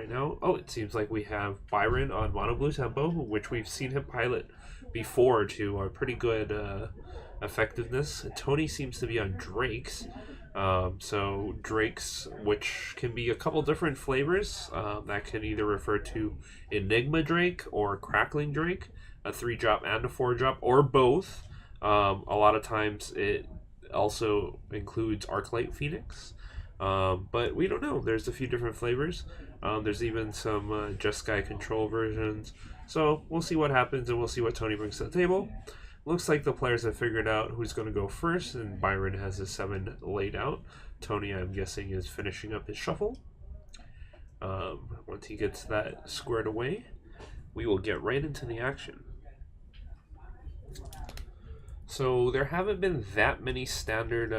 right now. Oh, it seems like we have Byron on Mono Blue Tempo, which we've seen him pilot before to a pretty good effectiveness. Tony seems to be on Drake's. So Drake's, which can be a couple different flavors, that can either refer to Enigma Drake or Crackling Drake, a 3-drop and a 4-drop, or both. A lot of times it also includes Arclight Phoenix, but we don't know. There's a few different flavors. There's even some Just Sky Control versions. So we'll see what happens, and we'll see what Tony brings to the table. Looks like the players have figured out who's going to go first, and Byron has his 7 laid out. Tony, I'm guessing, is finishing up his shuffle. Once he gets that squared away, we will get right into the action. So there haven't been that many standard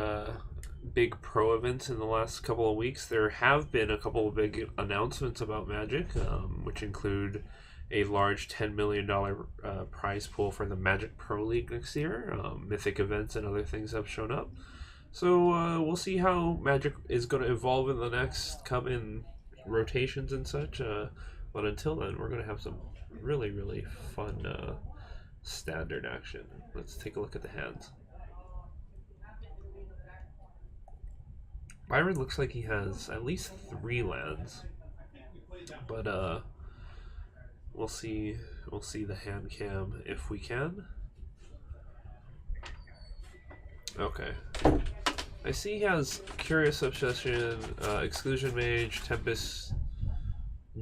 big pro events in the last couple of weeks. There have been a couple of big announcements about Magic, which include a large $10 million prize pool for the Magic Pro League next year. Mythic events and other things have shown up. So we'll see how Magic is going to evolve in the next coming rotations and such. But until then, we're going to have some really, really fun standard action. Let's take a look at the hands. Byron looks like he has at least 3 lands, but we'll see the hand cam if we can. Okay, I see he has Curious Obsession, Exclusion Mage, Tempest,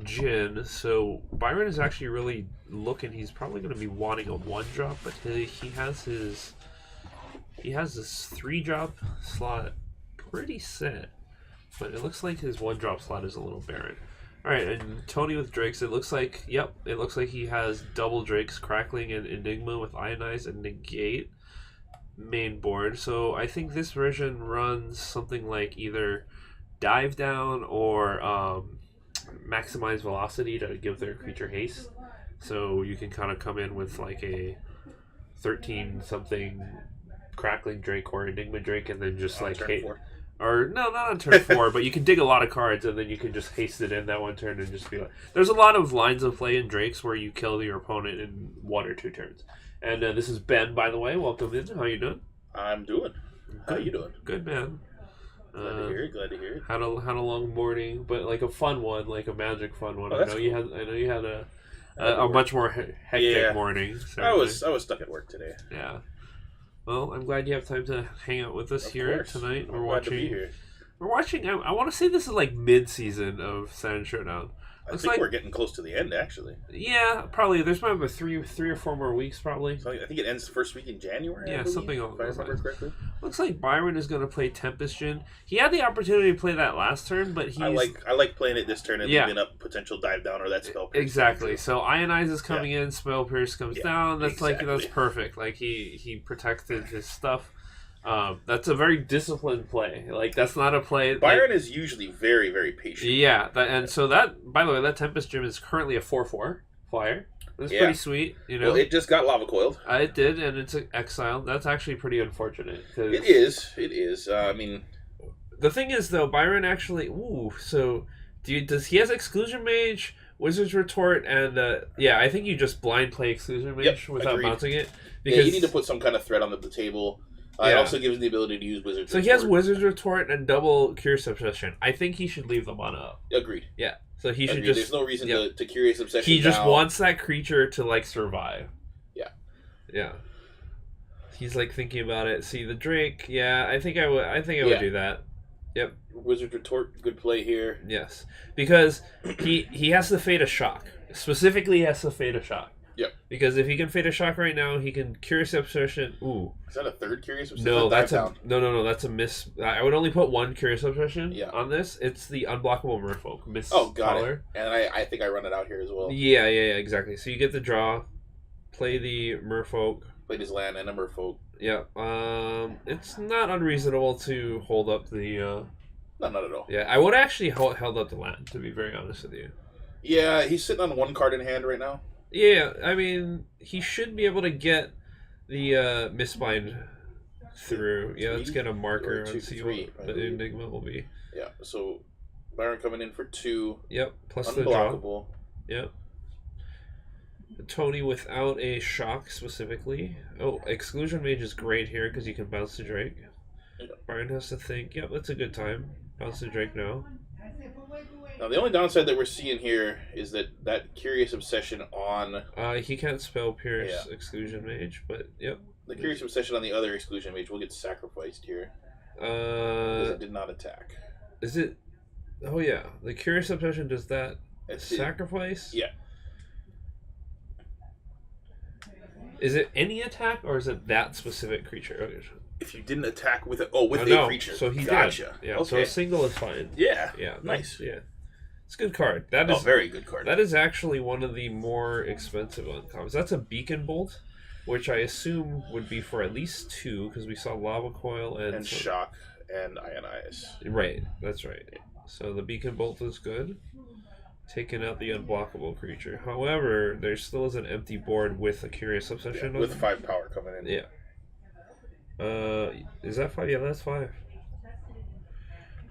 Jin. So Byron is actually really looking. He's probably going to be wanting a 1-drop, but he has this 3-drop slot pretty set. But it looks like his 1-drop slot is a little barren. All right, and Tony with Drakes. It looks like he has double Drakes, Crackling and Enigma with Ionize and Negate main board. So I think this version runs something like either Dive Down or Maximize Velocity to give their creature haste. So you can kind of come in with like a 13-something Crackling Drake or Enigma Drake, and then just like hate. Or no, not on turn 4, but you can dig a lot of cards, and then you can just haste it in that one turn and just be like. There's a lot of lines of play in Drakes where you kill your opponent in 1 or 2 turns. And this is Ben, by the way. Welcome in. How you doing? I'm doing. How you doing? Good, man. Glad to hear it. Glad to hear it. Had a long morning, but like a fun one, like a Magic fun one. I know you had a much more hectic morning. Certainly. I was stuck at work today. Yeah. Well, I'm glad you have time to hang out with us here tonight. We're watching. I want to say this is like mid-season of Standard Showdown. I think we're getting close to the end, actually. Yeah, probably. There's probably three or four more weeks, probably. So I think it ends the first week in January. Yeah, something along those lines. Correctly. Looks like Byron is going to play Tempest Jin. He had the opportunity to play that last turn, but I like playing it this turn and leaving up potential Dive Down or that Spell Pierce. Exactly. So Ionize is coming in, Spell Pierce comes down. That's that's perfect. Like he protected his stuff. That's a very disciplined play. Like that's not a play. Byron is usually very, very patient. Yeah, so that, by the way, that Tempest Gym is currently a 4/4 flyer. That's pretty sweet, you know. Well, it just got lava coiled. It did, and it's exiled. That's actually pretty unfortunate. It is. I mean, the thing is, though, Byron actually. So does he has Exclusion Mage, Wizard's Retort, and I think you just blind play Exclusion Mage without bouncing it. Because you need to put some kind of threat on the table. It also gives him the ability to use Wizard's Retort. So he has Wizard's Retort and double Curious Obsession. I think he should leave them on up. Agreed. Yeah. So he should just... There's no reason to Curious Obsession He just wants that creature to, like, survive. Yeah. Yeah. He's, like, thinking about it. See, the Drake, I think I would do that. Yep. Wizard's Retort, good play here. Yes. Because he has to fade a shock. Specifically, he has to fade a shock. Yep. Because if he can fade a shock right now, he can Curious Obsession. Ooh. Is that a third Curious Obsession? No, that's a miss. I would only put 1 Curious Obsession on this. It's the unblockable Merfolk. Miss. Oh, got it. And I think I run it out here as well. Yeah, exactly. So you get the draw, play the Merfolk. Played his land and a Merfolk. Yeah. It's not unreasonable to hold up the. No, not at all. Yeah, I would actually held up the land, to be very honest with you. Yeah, he's sitting on 1 card in hand right now. Yeah, I mean, he should be able to get the Mistbind through. Yeah, let's get a marker and see what the Enigma will be. Yeah, so Byron coming in for 2. Yep, plus the draw. Unblockable. Yep. Tony without a shock specifically. Oh, Exclusion Mage is great here because you can bounce the Drake. Yep. Byron has to think, yep, that's a good time. Bounce the Drake now. Now, the only downside that we're seeing here is that Curious Obsession on... he can't spell Pierce Exclusion Mage, but yep. The Curious Obsession on the other Exclusion Mage will get sacrificed here. Because it did not attack. Is it... Oh, yeah. The Curious Obsession does that sacrifice? Yeah. Is it any attack, or is it that specific creature? If you didn't attack with a creature. So he gotcha. did. Yeah, okay. So a single is fine. Yeah. Yeah. Nice. Yeah. It's a good card. That is very good card. That is actually one of the more expensive uncommons. That's a Beacon Bolt, which I assume would be for at least 2, because we saw Lava Coil and Shock and Ionize. Right. That's right. So the Beacon Bolt is good. Taking out the unblockable creature. However, there still is an empty board with a Curious Obsession. With 5 power coming in. Yeah. Is that 5? Yeah, that's 5.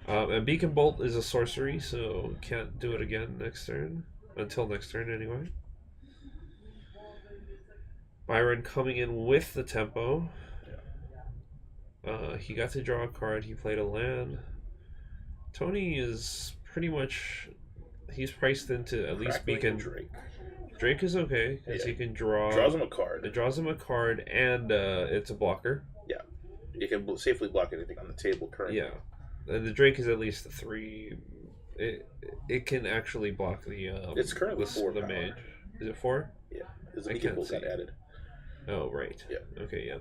And Beacon Bolt is a sorcery, so can't do it again next turn. Until next turn, anyway. Byron coming in with the tempo. He got to draw a card. He played a land. Tony is pretty much... He's priced into at least Beacon. Drake. Drake is okay because he can draw. Draws him a card. It draws him a card, and it's a blocker. Yeah, you can safely block anything on the table currently. Yeah, and the Drake is at least a 3. It can actually block the. It's currently 4 the power. mage. Is it 4? Yeah, because the Beacon Bolt got added. Oh right. Yeah. Okay. Yeah.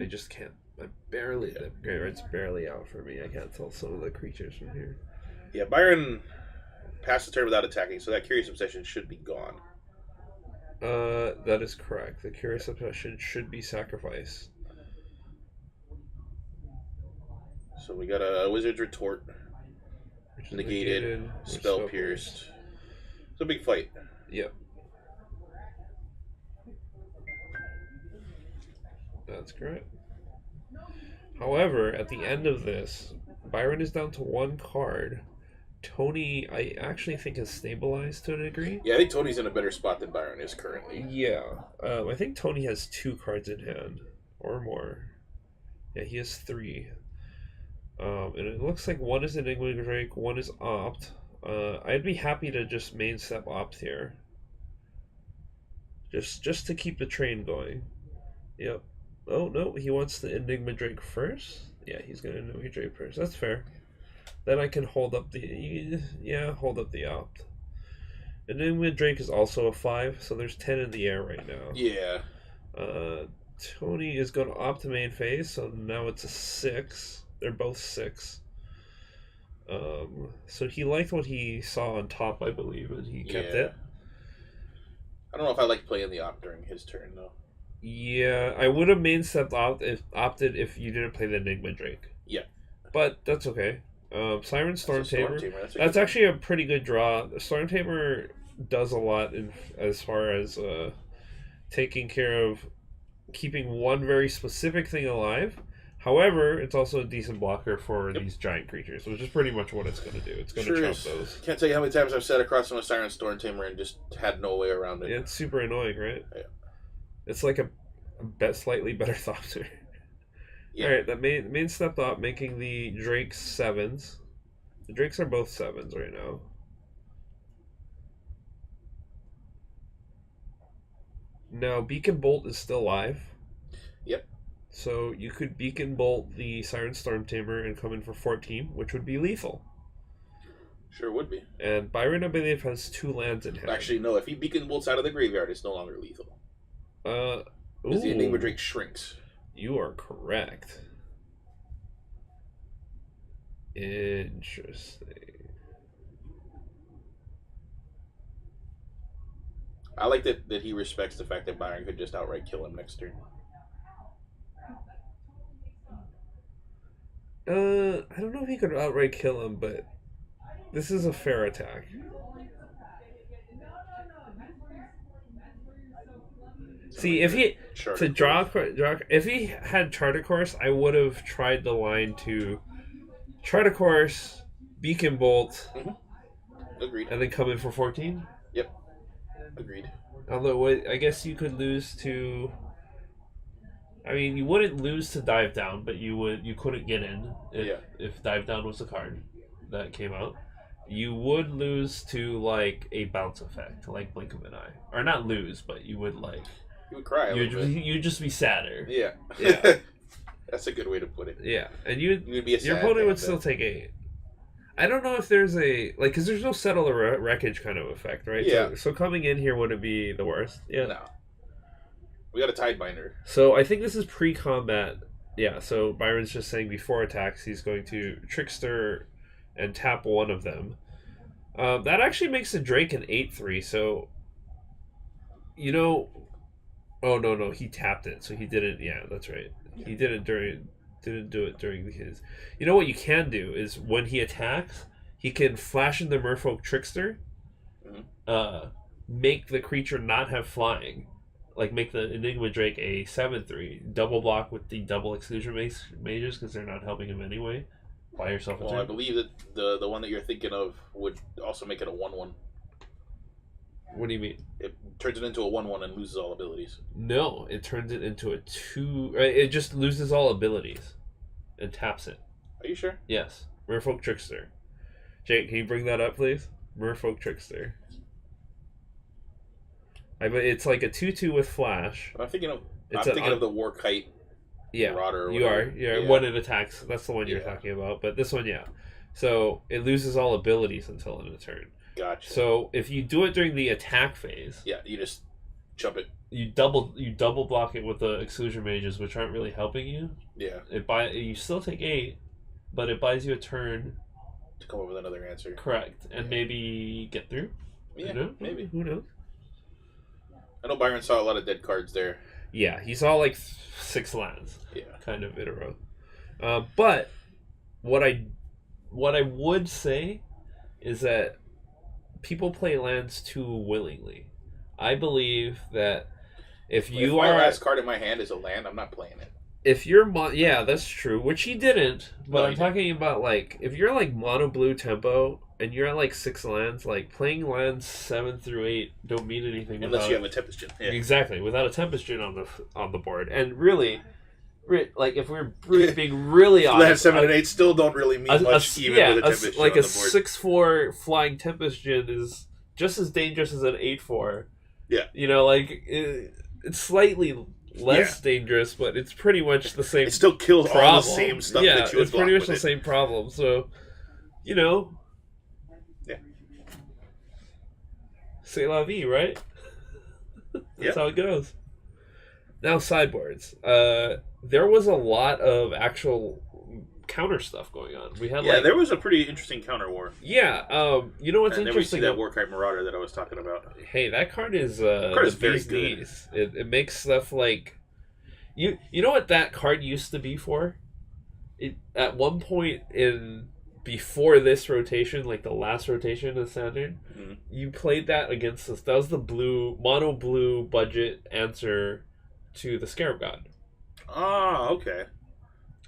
I just can't. I barely. The Graveyard's barely out for me. I can't tell some of the creatures from here. Yeah, Byron passed the turn without attacking, so that Curious Obsession should be gone. That is correct. The Curious Obsession should be sacrificed. So we got a Wizard's Retort, negated, spell pierced. It's a big fight. Yep. That's correct. However, at the end of this, Byron is down to 1 card. Tony, I actually think, is stabilized to a degree. Yeah, I think Tony's in a better spot than Byron is currently. Yeah. I think Tony has 2 cards in hand. Or more. Yeah, he has 3. And it looks like 1 is Enigma Drake, 1 is Opt. I'd be happy to just main step Opt here. Just to keep the train going. Yep. Oh, no, he wants the Enigma Drake first? Yeah, he's going to Enigma Drake first. That's fair. Then I can hold up hold up the Opt. Enigma Drake is also a 5, so there's 10 in the air right now. Yeah. Tony is going to Opt main phase, so now it's a 6. They're both 6. So he liked what he saw on top, I believe, and he kept it. I don't know if I like playing the Opt during his turn, though. Yeah, I would have main stepped opted if you didn't play the Enigma Drake. Yeah. But that's okay. Siren Stormtamer. That's one. actually a pretty good draw. Stormtamer does a lot as far as taking care of keeping one very specific thing alive. However, it's also a decent blocker for these giant creatures, which is pretty much what it's going to do. It's going to chump those. Can't tell you how many times I've sat across from a Siren Stormtamer and just had no way around it. Yeah, it's super annoying, right? Yeah. It's like a slightly better Thopter. Yeah. Alright, that main stepped up, making the Drakes 7s. The Drakes are both 7s right now. Now, Beacon Bolt is still live. Yep. So you could Beacon Bolt the Siren Stormtamer and come in for 14, which would be lethal. Sure would be. And Byron, I believe, has 2 lands in hand. Actually, no. If he Beacon Bolts out of the graveyard, it's no longer lethal. Because the Enigma Drake shrinks. You are correct. Interesting. I like that he respects the fact that Byron could just outright kill him next turn. I don't know if he could outright kill him, but this is a fair attack. See, if he if he had Charter Course, I would have tried the line to Charter Course, Beacon Bolt, Agreed. and then come in for 14. Yep. Agreed. Although I guess you could lose to. I mean, you wouldn't lose to Dive Down, but you couldn't get in if Dive Down was the card that came out. You would lose to like a bounce effect, like Blink of an Eye, or not lose, but you would like. You would cry. You'd just be sadder. Yeah. Yeah. That's a good way to put it. Yeah, and you would be a your opponent would still take 8. I don't know if there's because there's no settle or wreckage kind of effect, right? Yeah. So coming in here wouldn't be the worst. Yeah. No. We got a Tidebinder. So I think this is pre-combat. Yeah. So Byron's just saying before attacks he's going to Trickster and tap one of them. That actually makes the Drake an 8/3. So oh no, he tapped it, so he didn't. Yeah, that's right. He didn't do it during his. You know what you can do is when he attacks, he can flash in the Merfolk Trickster, make the creature not have flying, like make the Enigma Drake a 7/3, double block with the double exclusion mages because they're not helping him anyway. Buy yourself a turn. I believe that the one that you're thinking of would also make it a 1/1. What do you mean? It turns it into a 1/1 and loses all abilities. No, it turns it into a 2. It just loses all abilities and taps it. Are you sure? Yes. Merfolk Trickster. Jake, can you bring that up, please? Merfolk Trickster. It's like a 2/2 with flash. I'm thinking of the Warkite. Yeah, Marauder or you are. whatever. Yeah, when it attacks. That's the one you're talking about. But this one, yeah. So it loses all abilities until end of turn. Gotcha. So if you do it during the attack phase, you just jump it. You double block it with the exclusion mages, which aren't really helping you. Yeah. You still take 8, but it buys you a turn to come up with another answer. Correct, and maybe get through. Yeah, maybe. Who knows? I know Byron saw a lot of dead cards there. Yeah, he saw like 6 lands. Yeah. Kind of in a row. But what I would say is that people play lands too willingly. I believe that if my last card in my hand is a land, I'm not playing it. If you're yeah, that's true, which he didn't. But I'm talking about like if you're like mono blue tempo and you're at like 6 lands, like playing lands 7 through 8 don't mean anything unless you have a Tempest Gin. Yeah. Exactly, without a Tempest Gin on the board, and really. Like if we're being really honest, 7 and 8 still don't really mean much, even with a Tempest Gin like on a the board. 6/4 flying Tempest Gin is just as dangerous as an 8/4. Yeah, it's slightly less dangerous, but it's pretty much the same. It still kills problem. all the same stuff that you would it's pretty much the same problem. So, yeah, c'est la vie, right? That's how it goes. Now sideboards. There was a lot of actual counter stuff going on. We had there was a pretty interesting counter war. Yeah, you know what's interesting? Then we see that Warkite Marauder that I was talking about. Hey, that card is very good. It makes stuff like you know what that card used to be for? It at one point before this rotation, like the last rotation of Standard, you played that against us. That was the mono blue budget answer to the Scarab God. Ah, okay.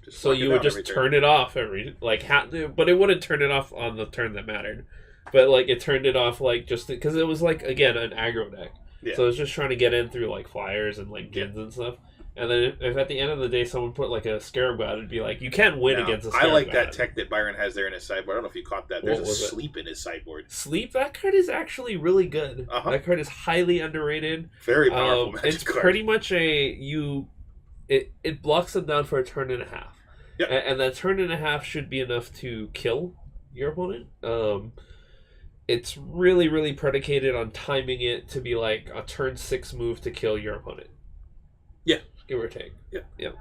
So you would just turn it off but it wouldn't turn it off on the turn that mattered. But like it turned it off like just because it was like again an aggro deck. Yeah. So it was just trying to get in through like flyers and like gins and stuff. And then if at the end of the day someone put like a Scarab God, it'd be like you can't win against a Scarab God. I like that tech that Byron has there in his sideboard. I don't know if you caught that. There's a sleep in his sideboard. Sleep? That card is actually really good. That card is highly underrated. Very powerful magic it's card. Pretty much it blocks them down for a turn and a half. Yep. And that turn and a half should be enough to kill your opponent. It's really, really predicated on timing it to be like a turn 6 move to kill your opponent. Yeah. Give or take. Yeah. Yep.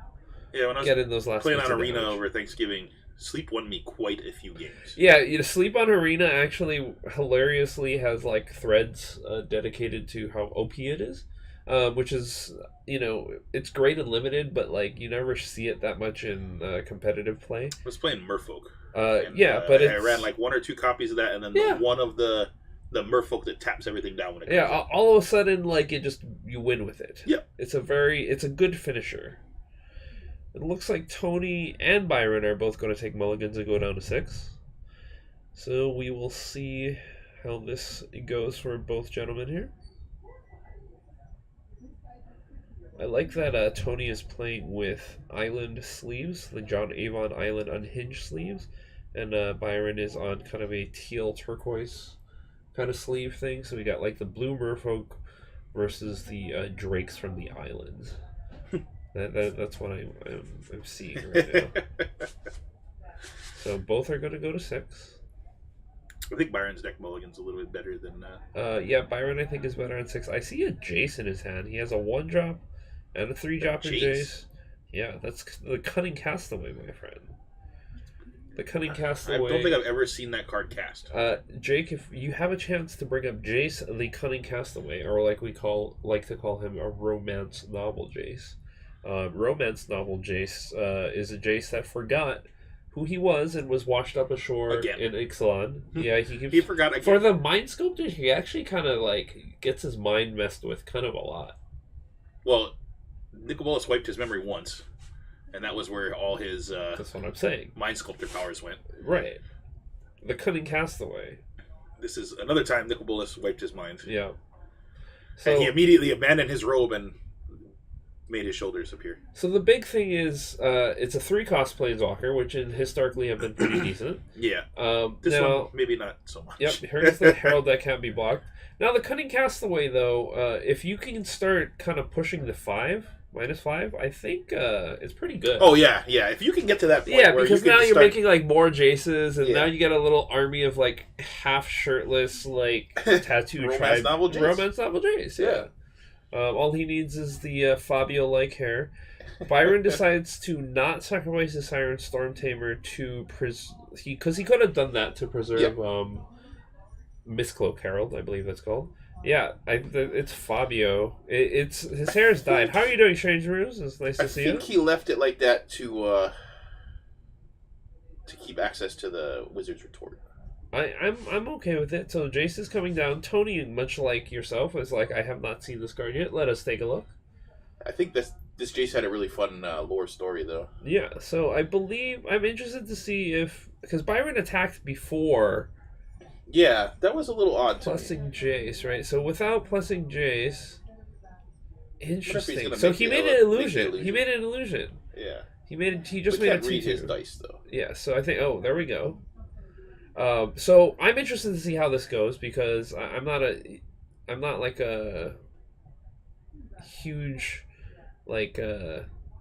Yeah, when I was in those last playing on Arena over Thanksgiving, Sleep won me quite a few games. Yeah, Sleep on Arena actually hilariously has like threads dedicated to how OP it is. Which is, it's great and limited, but like you never see it that much in competitive play. I was playing Merfolk. But I ran like 1 or 2 copies of that, and then one of the Merfolk that taps everything down when it comes out. All of a sudden, like you win with it. Yeah, it's a good finisher. It looks like Tony and Byron are both going to take mulligans and go down to 6. So we will see how this goes for both gentlemen here. I like that Tony is playing with island sleeves, the John Avon Island unhinged sleeves, and Byron is on kind of a teal turquoise kind of sleeve thing. So we got like the blue merfolk versus the drakes from the islands. That's what I'm seeing right now. So both are going to go to 6. I think Byron's deck mulligan's a little bit better than... Yeah, Byron I think is better on 6. I see a Jace in his hand. He has a 1-drop and a 3-drop in Jace. Yeah, that's the Cunning Castaway, my friend. The Cunning Castaway. I don't think I've ever seen that card cast. Jake, if you have a chance to bring up Jace, the Cunning Castaway, or like to call him a romance novel Jace. Romance novel Jace is a Jace that forgot who he was and was washed up ashore in Ixalan. Yeah, he forgot again. For the Mind Sculptor, he actually kind of like gets his mind messed with kind of a lot. Well, Nicobolas wiped his memory once, and that was where all his that's what I'm saying. Mind Sculptor powers went. Right. The Cunning Castaway. This is another time Nicobolas wiped his mind. Yeah. So, and he immediately abandoned his robe and made his shoulders appear. So the big thing is, it's a 3-cost Planeswalker, which historically have been pretty decent. Yeah. This one, maybe not so much. Yep, here's the Herald that can't be blocked. Now the Cunning Castaway, though, if you can start kind of pushing the -5, I think it's pretty good. Oh, yeah. If you can get to that point where because now you're making, like, more Jaces, and now you get a little army of, like, half-shirtless, like, tattoo Romance novel Jace. Romance novel Jace, yeah. All he needs is the Fabio-like hair. Byron decides to not sacrifice his Siren Storm Tamer to because he could have done that to preserve Mistcloak Herald, I believe that's called. Yeah, it's Fabio. It's his hair's dyed. How are you doing, Strange Ruse? It's nice to see you. I think he left it like that to keep access to the Wizard's Retort. I'm okay with it. So Jace is coming down. Tony, much like yourself, is like, I have not seen this card yet. Let us take a look. I think this Jace had a really fun lore story, though. Yeah, so I believe I'm interested to see because Byron attacked before. Yeah, that was a little odd to me. Plussing Jace, right? So without plussing Jace, interesting. So he made an illusion. He made an illusion. Yeah. He just made a 2/2. Read his dice, though. Yeah, so I think. Oh, there we go. So I'm interested to see how this goes because I'm not like a huge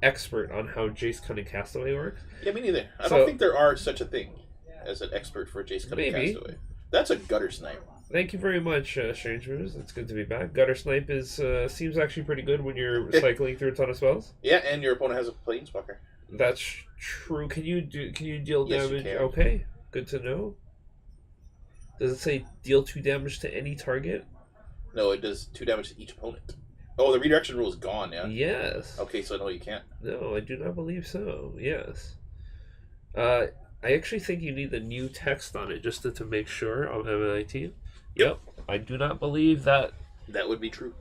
expert on how Jace Cunning Castaway works. Yeah, me neither. I don't think there are such a thing as an expert for Jace Cunning Castaway. That's a gutter snipe. Thank you very much, Strangers. It's good to be back. Gutter Snipe seems actually pretty good when you're cycling through a ton of spells. Yeah, and your opponent has a Planeswalker. That's true. Can you deal damage? You can. Okay, good to know. Does it say deal 2 damage to any target? No, it does 2 damage to each opponent. Oh, the redirection rule is gone, yeah? Yes. Okay, so no, you can't. No, I do not believe so. Yes. I actually think you need the new text on it just to make sure on M19. Yep. I do not believe that would be true.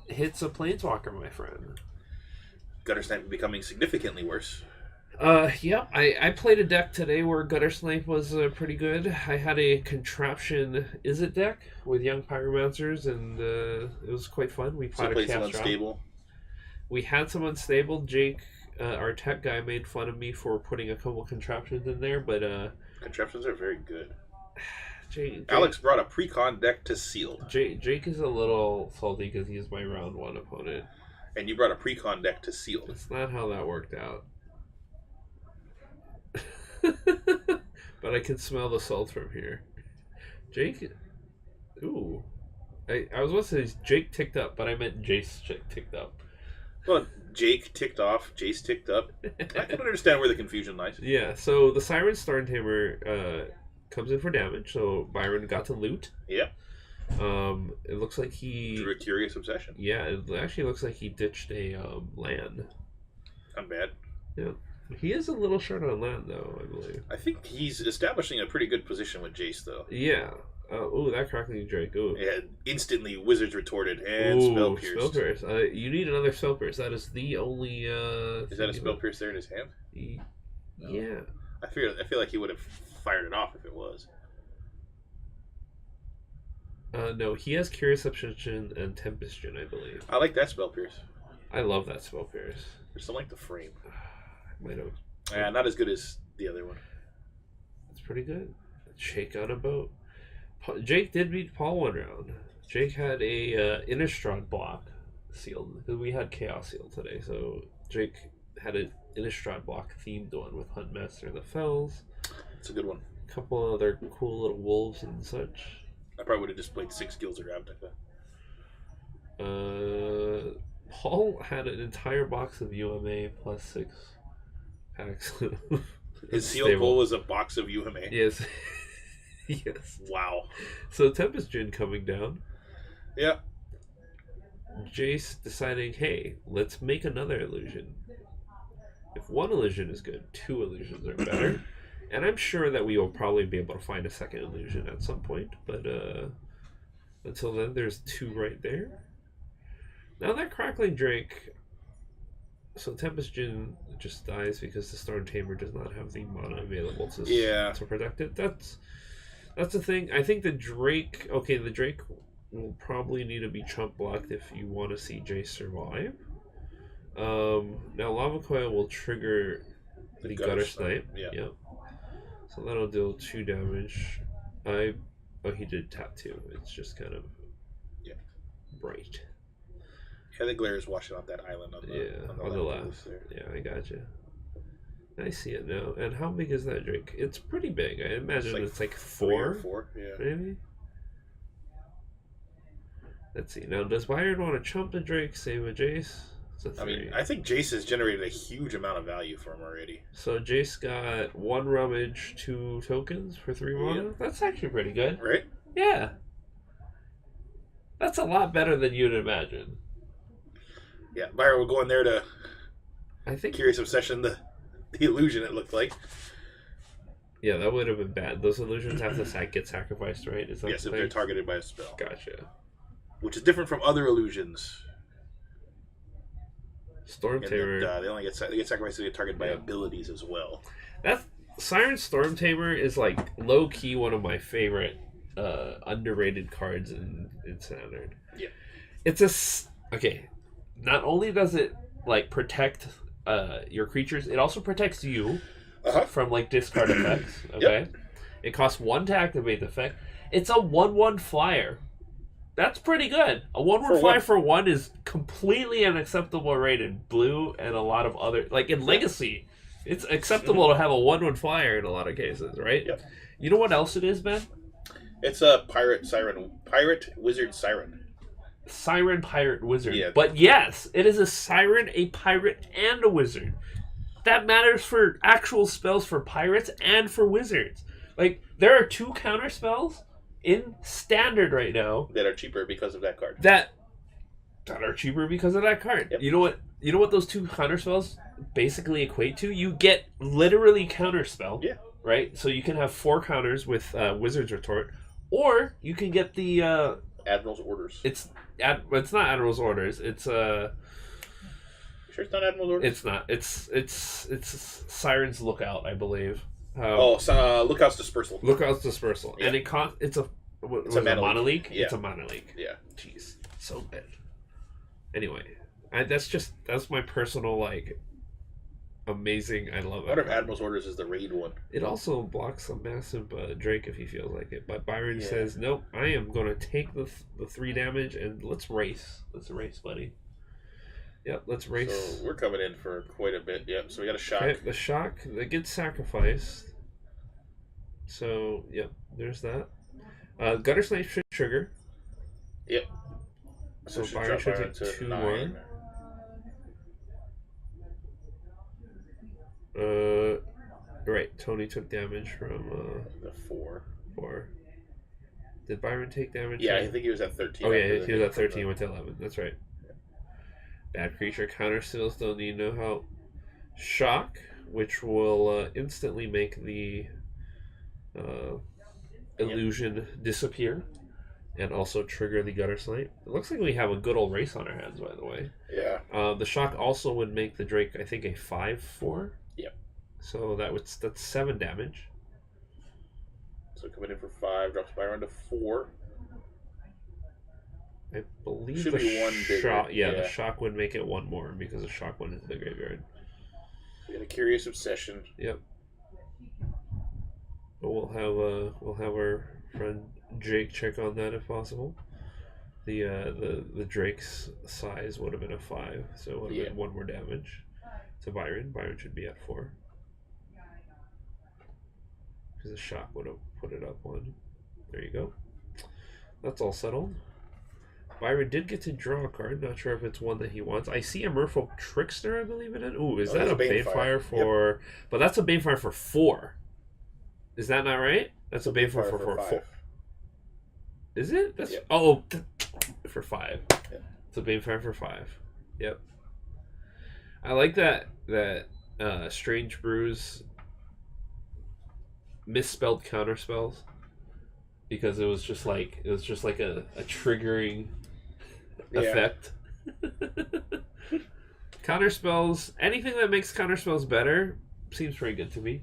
Hits a Planeswalker, my friend. Gutter Snipe becoming significantly worse. Yep. I played a deck today where Gutter Snipe was pretty good. I had a Contraption Is It deck with Young Pyromancers, and it was quite fun. We played some unstable. We had some unstable. Jake, our tech guy, made fun of me for putting a couple Contraptions in there, but Contraptions are very good. Jake, Alex brought a pre-con deck to Sealed. Jake is a little salty because he's my round 1 opponent. And you brought a pre-con deck to Sealed. That's not how that worked out. But I can smell the salt from here. Jake, ooh, I was about to say Jake ticked up, but I meant Jace ticked up. Well, Jake ticked off, Jace ticked up. I can understand where the confusion lies. Yeah, so the Siren Storm Tamer comes in for damage, so Byron got to loot. Yeah. It looks like he drew a Curious Obsession. Yeah, it actually looks like he ditched a land. Not bad. Yeah. He is a little short on land, though, I believe. I think he's establishing a pretty good position with Jace, though. Yeah. Ooh, that Crackling Drake. Ooh. Yeah, instantly Wizards Retorted and Spell Pierced. Spell Pierce. You need another Spell Pierce. That is the only... is that a Spell Pierce there in his hand? Yeah. I feel like he would have fired it off if it was. No, he has Curious Obsession and Tempest Gin, I believe. I like that spell pierce. I love that spell pierce. I just don't like the frame. Might have. Yeah, not as good as the other one. It's pretty good. Shake on a boat. Jake did beat Paul one round. Jake had a Innistrad block sealed. We had Chaos sealed today, so Jake had an Innistrad block themed one with Huntmaster of the Fells. It's a good one. A couple other cool little wolves and such. I probably would have just played 6 guilds around like that. Paul had an entire box of UMA plus 6 packs. His sealed goal was a box of UMA. Yes. Yes. Wow. So Tempest Gin coming down. Yeah. Jace deciding, hey, let's make another illusion. If one illusion is good, 2 illusions are better. And I'm sure that we will probably be able to find a second illusion at some point. But until then, there's 2 right there. Now that Crackling Drake... So Tempest Gin just dies because the Storm Tamer does not have the mana available to protect it. That's the thing. I think the Drake... Okay, the Drake will probably need to be chump blocked if you want to see Jace survive. Now Lava Coil will trigger the Gutter Snipe. Yeah. Yep. So that'll deal 2 damage. Oh, he did tap 2. It's just kind of bright. Yeah, the glare is washing off that island on the left. There. Yeah, I gotcha. I see it now. And how big is that Drake? It's pretty big. I imagine it's like 4? 4, yeah. Maybe? Let's see. Now, does Byron want to chump the Drake, save a Jace? I mean, I think Jace has generated a huge amount of value for him already. So Jace got 1 Rummage, 2 tokens for 3 mana? Yeah. That's actually pretty good. Right? Yeah. That's a lot better than you'd imagine. Yeah, Byron will go in there to Curious Obsession, the illusion, it looked like. Yeah, that would have been bad. Those illusions have to get sacrificed, right? Is that yes, if they're targeted by a spell. Gotcha. Which is different from other illusions. Storm Tamer. They get sacrificed if they get targeted by abilities as well. Siren Storm Tamer is like low key one of my favorite underrated cards in Standard. Yeah. It's okay. Not only does it like protect your creatures, it also protects you from like discard effects. Okay. Yep. It costs 1 to activate the effect. It's a 1/1 flyer. That's pretty good. A 1/1 flyer for 1 is completely an acceptable rate in blue and a lot of other like in Legacy. It's acceptable to have a 1/1 flyer in a lot of cases, right? Yep. You know what else it is, Ben? It's a pirate wizard siren. Siren, pirate, wizard. Yeah. But yes, it is a siren, a pirate, and a wizard. That matters for actual spells for pirates and for wizards. Like, there are 2 counter spells in Standard right now that are cheaper because of that card. That are cheaper because of that card. Yep. You know what those 2 counter spells basically equate to? You get literally counter spell. Yeah. Right? So you can have 4 counters with Wizard's Retort, or you can get the Admiral's Orders. It's not Admiral's Orders. It's You sure it's not Admiral's Orders? It's not. It's Siren's Lookout, I believe. Lookout's Dispersal. Lookouts Dispersal, yeah. And it's a mana leak. Yeah. It's a mana leak. Yeah. Jeez, so good. Anyway, that's my personal like amazing. I love it. What if Admiral's Orders is the raid one? It also blocks a massive Drake if he feels like it. But Byron says, nope, I am going to take the 3 damage and let's race. Let's race, buddy. Yep, let's race. So we're coming in for quite a bit. Yep, so we got a shock. Okay, the shock that gets sacrificed. So, yep, there's that. Gutter Snipe should trigger. Yep. So Byron should take 2 more. Right, Tony took damage from the 4. Did Byron take damage? Yeah, I think he was at 13. Oh yeah, he was at 13, went to 11. That's right. Yeah. Bad creature counter seals, don't need no help. Shock, which will instantly make the illusion disappear, and also trigger the Gutter Snipe. It looks like we have a good old race on our hands, by the way. Yeah. The shock also would make the Drake, I think, a 5/4. Yep. So that's 7 damage. So coming in for 5, drops Byron to 4. I believe Should the be one bigger. shock. Yeah, Yeah. the shock would make it one more because the shock went into the graveyard. We got a Curious Obsession. Yep. But we'll have our friend Jake check on that if possible. The Drake's size would have been a 5, so it would have been 1 more damage to Byron. Byron should be at 4. Because the shock would have put it up 1. There you go. That's all settled. Byron did get to draw a card. Not sure if it's one that he wants. I see a Merfolk Trickster, I believe it is. Ooh, is that a Banefire for... Yep. But that's a Banefire for 4. Is that not right? That's a Banefire for 4. Is it? That's for 5. Yep. It's a Banefire for 5. Yep. I like that Strange Brews misspelled counterspells because it was just like a triggering effect. Counterspells, anything that makes counterspells better seems pretty good to me.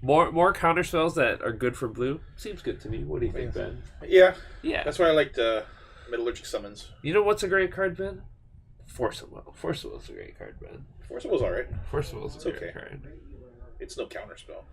More counterspells that are good for blue seems good to me. What do you think, Ben? Yeah. Yeah. That's why I liked Metallurgic Summons. You know what's a great card, Ben? Force of Will. Force of Will's a great card, Ben. Force of Will's alright. Force of Will's a great card. It's no counterspell.